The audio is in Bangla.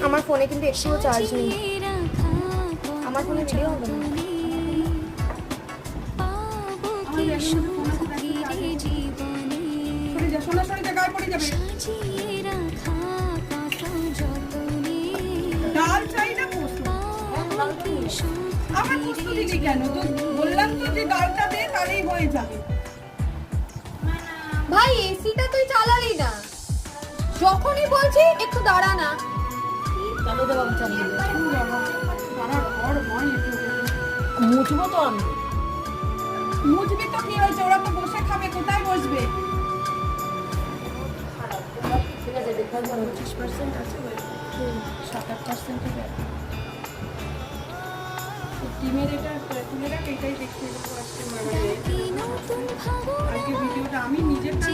আমার ফোনে কিন্তু একটুও চার্জ নেই, আমার ফোনে ভিডিও হবে না। ডাল চাই না পোস্ত? আমার পোস্ত দিলি কেন? তো বললাম তো যে ডালটা দে, তাহলেই হয়ে যাবে। ভাই এসিটা তুই চালালি না, যখনই বলছি একটু দাঁড়া না। চলো তো বাবু চালিয়ে দে। মুছবো তো আমি। মুজবি তো কি হয়েছে, ওরা তো বসে খাবে, কোথায় বসবে? ঠিক আছে, দেখো 25% আছে, 7-8% হবে। ডিমের এটা তুলে রাখ, এটাই দেখতে দেবো আজকে। আজকে ভিডিওটা আমি নিজেরটা